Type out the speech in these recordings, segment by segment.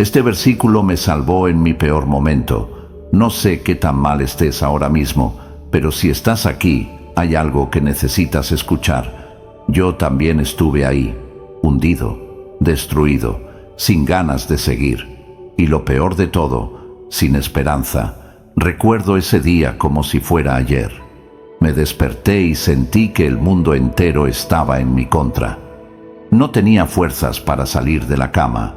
Este versículo me salvó en mi peor momento. No sé qué tan mal estés ahora mismo, pero si estás aquí, hay algo que necesitas escuchar. Yo también estuve ahí, hundido, destruido, sin ganas de seguir. Y lo peor de todo, sin esperanza. Recuerdo ese día como si fuera ayer. Me desperté y sentí que el mundo entero estaba en mi contra. No tenía fuerzas para salir de la cama.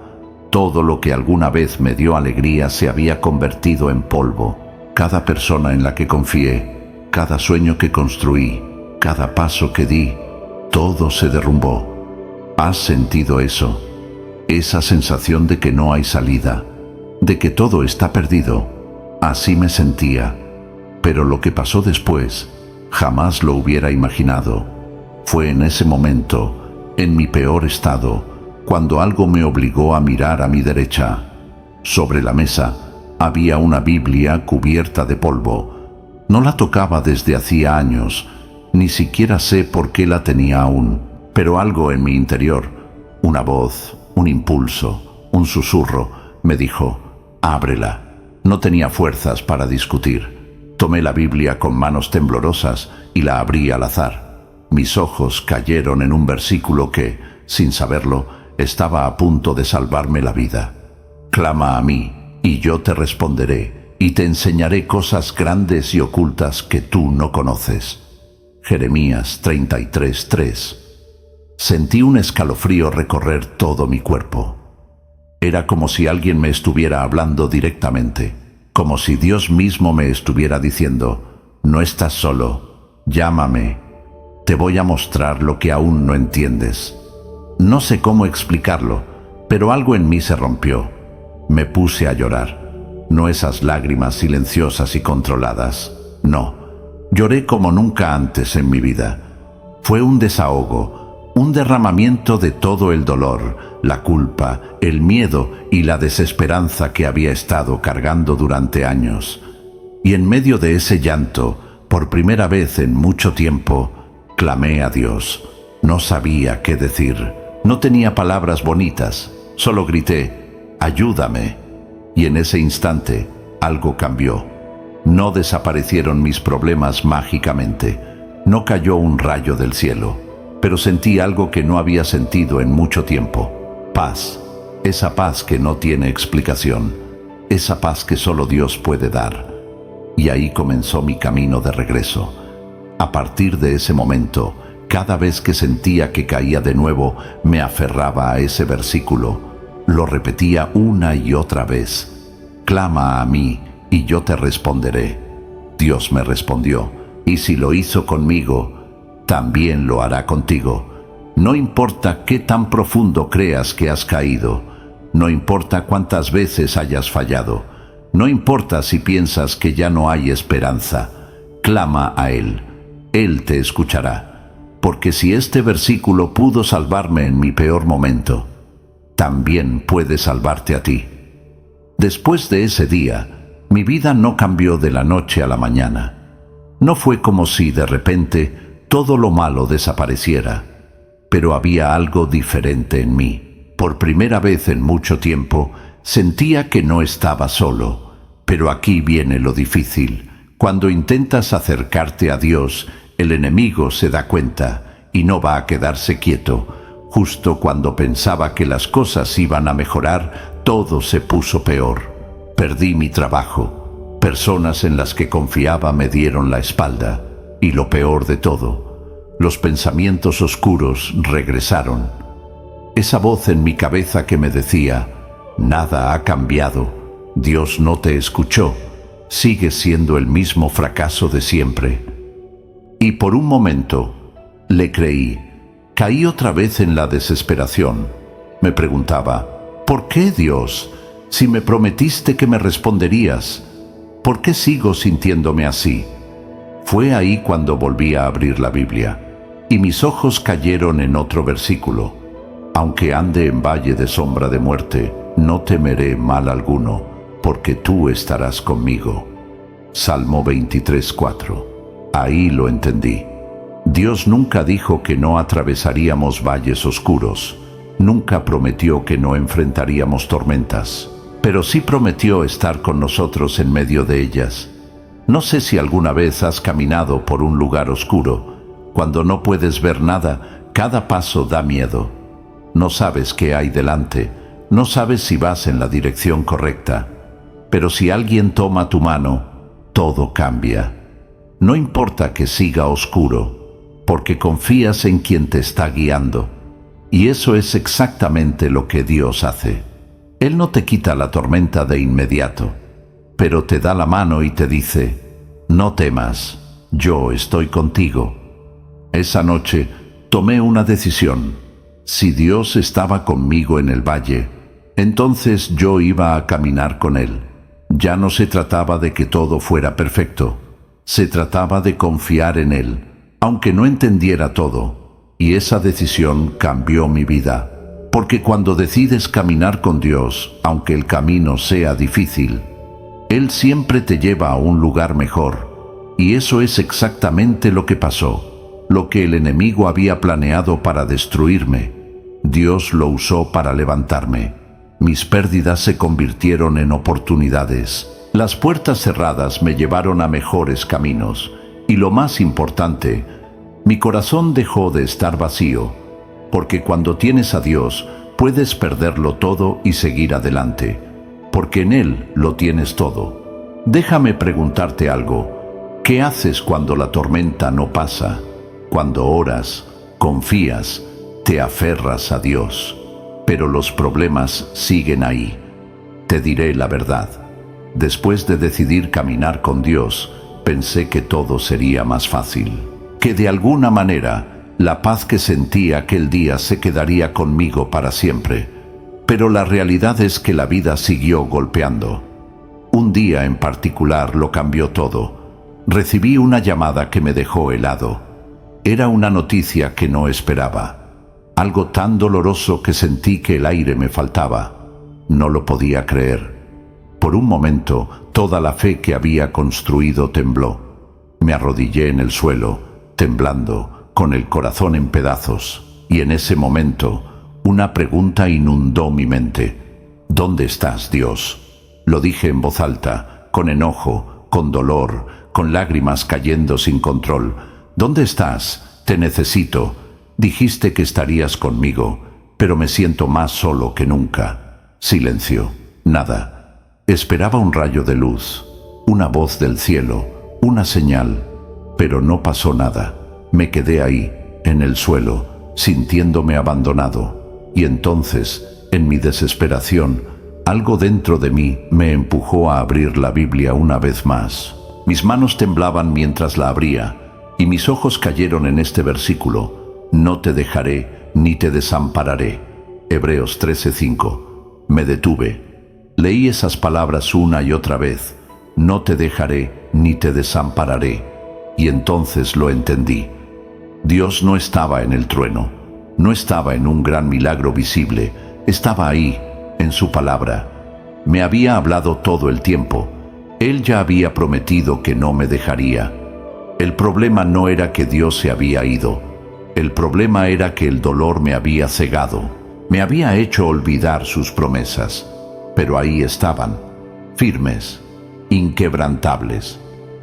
Todo lo que alguna vez me dio alegría se había convertido en polvo. Cada persona en la que confié, cada sueño que construí, cada paso que di, todo se derrumbó. ¿Has sentido eso? Esa sensación de que no hay salida, de que todo está perdido. Así me sentía. Pero lo que pasó después, jamás lo hubiera imaginado. Fue en ese momento, en mi peor estado, cuando algo me obligó a mirar a mi derecha. Sobre la mesa había una Biblia cubierta de polvo. No la tocaba desde hacía años, ni siquiera sé por qué la tenía aún, pero algo en mi interior, una voz, un impulso, un susurro, me dijo: ábrela. No tenía fuerzas para discutir. Tomé la Biblia con manos temblorosas y la abrí al azar. Mis ojos cayeron en un versículo que, sin saberlo, estaba a punto de salvarme la vida. Clama a mí, y yo te responderé, y te enseñaré cosas grandes y ocultas que tú no conoces. Jeremías 33:3. Sentí un escalofrío recorrer todo mi cuerpo. Era como si alguien me estuviera hablando directamente, como si Dios mismo me estuviera diciendo: no estás solo, llámame, te voy a mostrar lo que aún no entiendes. No sé cómo explicarlo, pero algo en mí se rompió. Me puse a llorar. No esas lágrimas silenciosas y controladas. No, lloré como nunca antes en mi vida. Fue un desahogo, un derramamiento de todo el dolor, la culpa, el miedo y la desesperanza que había estado cargando durante años. Y en medio de ese llanto, por primera vez en mucho tiempo, clamé a Dios. No sabía qué decir. No tenía palabras bonitas, solo grité: ayúdame. Y en ese instante, algo cambió. No desaparecieron mis problemas mágicamente, no cayó un rayo del cielo, pero sentí algo que no había sentido en mucho tiempo. Paz, esa paz que no tiene explicación, esa paz que solo Dios puede dar. Y ahí comenzó mi camino de regreso. A partir de ese momento, cada vez que sentía que caía de nuevo, me aferraba a ese versículo. Lo repetía una y otra vez: clama a mí y yo te responderé. Dios me respondió, y si lo hizo conmigo, también lo hará contigo. No importa qué tan profundo creas que has caído, no importa cuántas veces hayas fallado, no importa si piensas que ya no hay esperanza, clama a Él. Él te escuchará. Porque si este versículo pudo salvarme en mi peor momento, también puede salvarte a ti. Después de ese día, mi vida no cambió de la noche a la mañana. No fue como si de repente todo lo malo desapareciera, pero había algo diferente en mí. Por primera vez en mucho tiempo, sentía que no estaba solo. Pero aquí viene lo difícil. Cuando intentas acercarte a Dios, el enemigo se da cuenta y no va a quedarse quieto. Justo cuando pensaba que las cosas iban a mejorar, todo se puso peor. Perdí mi trabajo. Personas en las que confiaba me dieron la espalda. Y lo peor de todo, los pensamientos oscuros regresaron. Esa voz en mi cabeza que me decía: nada ha cambiado, Dios no te escuchó, sigues siendo el mismo fracaso de siempre. Y por un momento le creí. Caí otra vez en la desesperación. Me preguntaba: ¿por qué, Dios? Si me prometiste que me responderías, ¿por qué sigo sintiéndome así? Fue ahí cuando volví a abrir la Biblia, y mis ojos cayeron en otro versículo: aunque ande en valle de sombra de muerte, no temeré mal alguno, porque tú estarás conmigo. Salmo 23:4. Ahí lo entendí. Dios nunca dijo que no atravesaríamos valles oscuros. nunca prometió que no enfrentaríamos tormentas, pero sí prometió estar con nosotros en medio de ellas. No sé si alguna vez has caminado por un lugar oscuro. Cuando no puedes ver nada, cada paso da miedo. No sabes qué hay delante, no sabes si vas en la dirección correcta. Pero si alguien toma tu mano, todo cambia. No importa que siga oscuro, porque confías en quien te está guiando. Y eso es exactamente lo que Dios hace. Él no te quita la tormenta de inmediato, pero te da la mano y te dice: no temas, yo estoy contigo. Esa noche tomé una decisión. Si Dios estaba conmigo en el valle, entonces yo iba a caminar con Él. Ya no se trataba de que todo fuera perfecto, se trataba de confiar en Él, aunque no entendiera todo. Y esa decisión cambió mi vida, porque cuando decides caminar con Dios, aunque el camino sea difícil, Él siempre te lleva a un lugar mejor. Y eso es exactamente lo que pasó. Lo que el enemigo había planeado para destruirme, Dios lo usó para levantarme. Mis pérdidas se convirtieron en oportunidades. Las puertas cerradas me llevaron a mejores caminos. Y lo más importante, mi corazón dejó de estar vacío, porque cuando tienes a Dios, puedes perderlo todo y seguir adelante, porque en Él lo tienes todo. Déjame preguntarte algo. ¿Qué haces cuando la tormenta no pasa? Cuando oras, confías, te aferras a Dios, pero los problemas siguen ahí. Te diré la verdad. Después de decidir caminar con Dios, pensé que todo sería más fácil, que de alguna manera la paz que sentí aquel día se quedaría conmigo para siempre. Pero la realidad es que la vida siguió golpeando. Un día en particular lo cambió todo. Recibí una llamada que me dejó helado. Era una noticia que no esperaba. Algo tan doloroso que sentí que el aire me faltaba. No lo podía creer. Por un momento, toda la fe que había construido tembló. Me arrodillé en el suelo, temblando, con el corazón en pedazos, y en ese momento, una pregunta inundó mi mente. ¿Dónde estás, Dios? Lo dije en voz alta, con enojo, con dolor, con lágrimas cayendo sin control. ¿Dónde estás? Te necesito. Dijiste que estarías conmigo, pero me siento más solo que nunca. Silencio. Nada. Esperaba un rayo de luz, una voz del cielo, una señal, pero no pasó nada. Me quedé ahí, en el suelo, sintiéndome abandonado. Y entonces, en mi desesperación, algo dentro de mí me empujó a abrir la Biblia una vez más. Mis manos temblaban mientras la abría, y mis ojos cayeron en este versículo: no te dejaré ni te desampararé. Hebreos 13:5. Me detuve. Leí esas palabras una y otra vez: no te dejaré ni te desampararé. Y entonces lo entendí. Dios no estaba en el trueno, no estaba en un gran milagro visible, estaba ahí, en su palabra. Me había hablado todo el tiempo. Él ya había prometido que no me dejaría. El problema no era que Dios se había ido. El problema era que el dolor me había cegado. Me había hecho olvidar sus promesas. Pero ahí estaban, firmes, inquebrantables.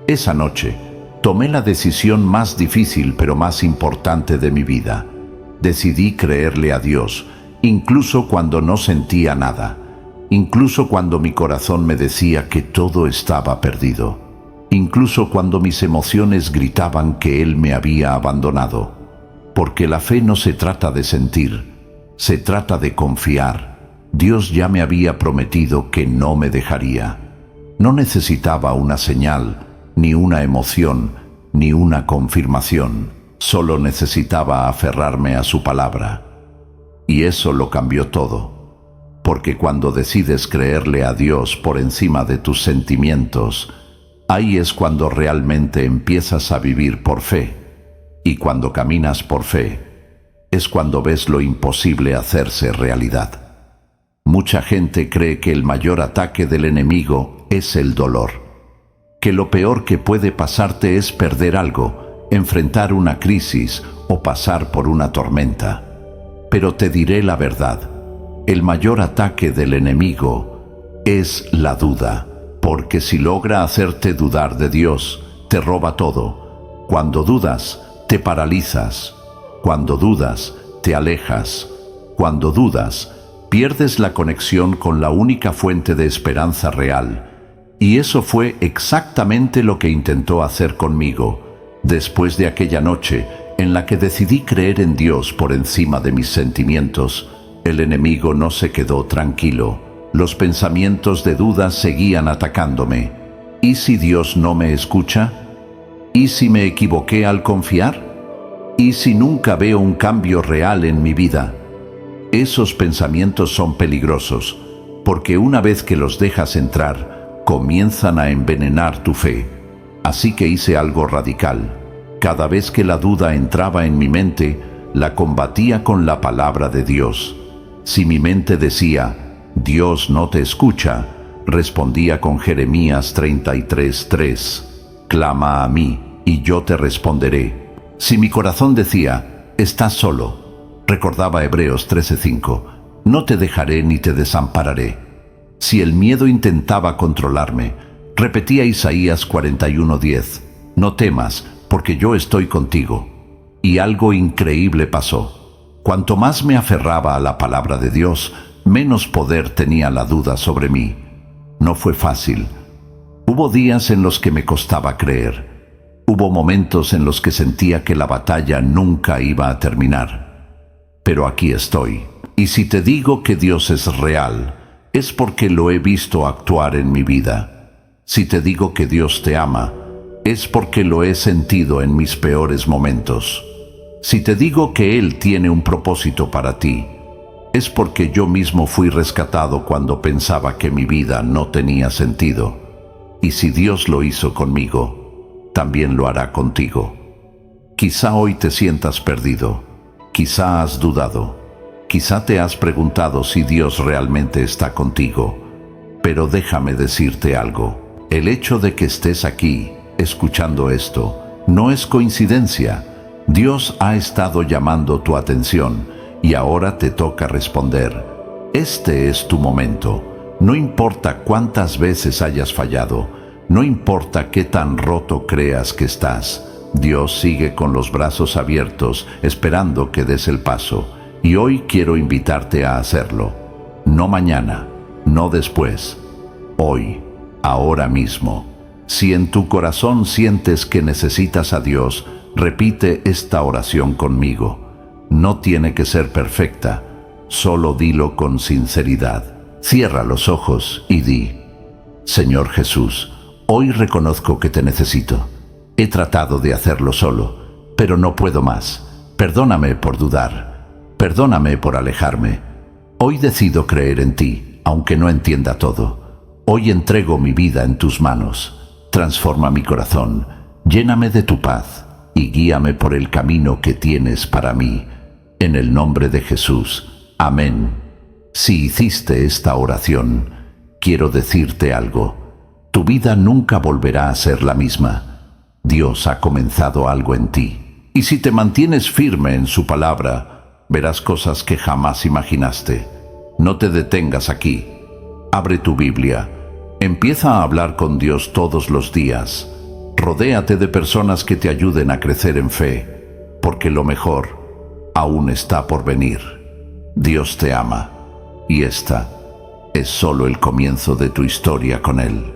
Esa noche, tomé la decisión más difícil pero más importante de mi vida. Decidí creerle a Dios, incluso cuando no sentía nada, incluso cuando mi corazón me decía que todo estaba perdido, incluso cuando mis emociones gritaban que Él me había abandonado. Porque la fe no se trata de sentir, se trata de confiar. Dios ya me había prometido que no me dejaría. No necesitaba una señal, ni una emoción, ni una confirmación. Solo necesitaba aferrarme a su palabra. Y eso lo cambió todo. Porque cuando decides creerle a Dios por encima de tus sentimientos, ahí es cuando realmente empiezas a vivir por fe. Y cuando caminas por fe, es cuando ves lo imposible hacerse realidad. Mucha gente cree que el mayor ataque del enemigo es el dolor, que lo peor que puede pasarte es perder algo, enfrentar una crisis o pasar por una tormenta. Pero te diré la verdad. El mayor ataque del enemigo es la duda, porque si logra hacerte dudar de Dios, te roba todo. Cuando dudas, te paralizas. Cuando dudas, te alejas. Cuando dudas, pierdes la conexión con la única fuente de esperanza real. Y eso fue exactamente lo que intentó hacer conmigo, después de aquella noche en la que decidí creer en Dios por encima de mis sentimientos. El enemigo no se quedó tranquilo. Los pensamientos de duda seguían atacándome. ¿Y si Dios no me escucha? ¿Y si me equivoqué al confiar? ¿Y si nunca veo un cambio real en mi vida? Esos pensamientos son peligrosos, porque una vez que los dejas entrar, comienzan a envenenar tu fe. Así que hice algo radical. Cada vez que la duda entraba en mi mente, la combatía con la palabra de Dios. Si mi mente decía, Dios no te escucha, respondía con Jeremías 33:3, clama a mí, y yo te responderé. Si mi corazón decía, estás solo, recordaba Hebreos 13:5, no te dejaré ni te desampararé. Si el miedo intentaba controlarme, repetía Isaías 41:10, no temas, porque yo estoy contigo. Y algo increíble pasó. Cuanto más me aferraba a la palabra de Dios, menos poder tenía la duda sobre mí. No fue fácil. Hubo días en los que me costaba creer. Hubo momentos en los que sentía que la batalla nunca iba a terminar. Pero aquí estoy. Y si te digo que Dios es real, es porque lo he visto actuar en mi vida. Si te digo que Dios te ama, es porque lo he sentido en mis peores momentos. Si te digo que Él tiene un propósito para ti, es porque yo mismo fui rescatado cuando pensaba que mi vida no tenía sentido. Y si Dios lo hizo conmigo, también lo hará contigo. Quizá hoy te sientas perdido, quizá has dudado, quizá te has preguntado si Dios realmente está contigo. Pero déjame decirte algo, el hecho de que estés aquí, escuchando esto, no es coincidencia. Dios ha estado llamando tu atención y ahora te toca responder. Este es tu momento. No importa cuántas veces hayas fallado, no importa qué tan roto creas que estás, Dios sigue con los brazos abiertos, esperando que des el paso. Y hoy quiero invitarte a hacerlo. No mañana, no después. Hoy, ahora mismo. Si en tu corazón sientes que necesitas a Dios, repite esta oración conmigo. No tiene que ser perfecta, solo dilo con sinceridad. Cierra los ojos y di: Señor Jesús, hoy reconozco que te necesito. He tratado de hacerlo solo, pero no puedo más. Perdóname por dudar. Perdóname por alejarme. Hoy decido creer en ti, aunque no entienda todo. Hoy entrego mi vida en tus manos. Transforma mi corazón, lléname de tu paz y guíame por el camino que tienes para mí. En el nombre de Jesús. Amén. Si hiciste esta oración, quiero decirte algo. Tu vida nunca volverá a ser la misma. Dios ha comenzado algo en ti. Y si te mantienes firme en su palabra, verás cosas que jamás imaginaste. No te detengas aquí. Abre tu Biblia. Empieza a hablar con Dios todos los días. Rodéate de personas que te ayuden a crecer en fe, porque lo mejor aún está por venir. Dios te ama, y esta es solo el comienzo de tu historia con Él.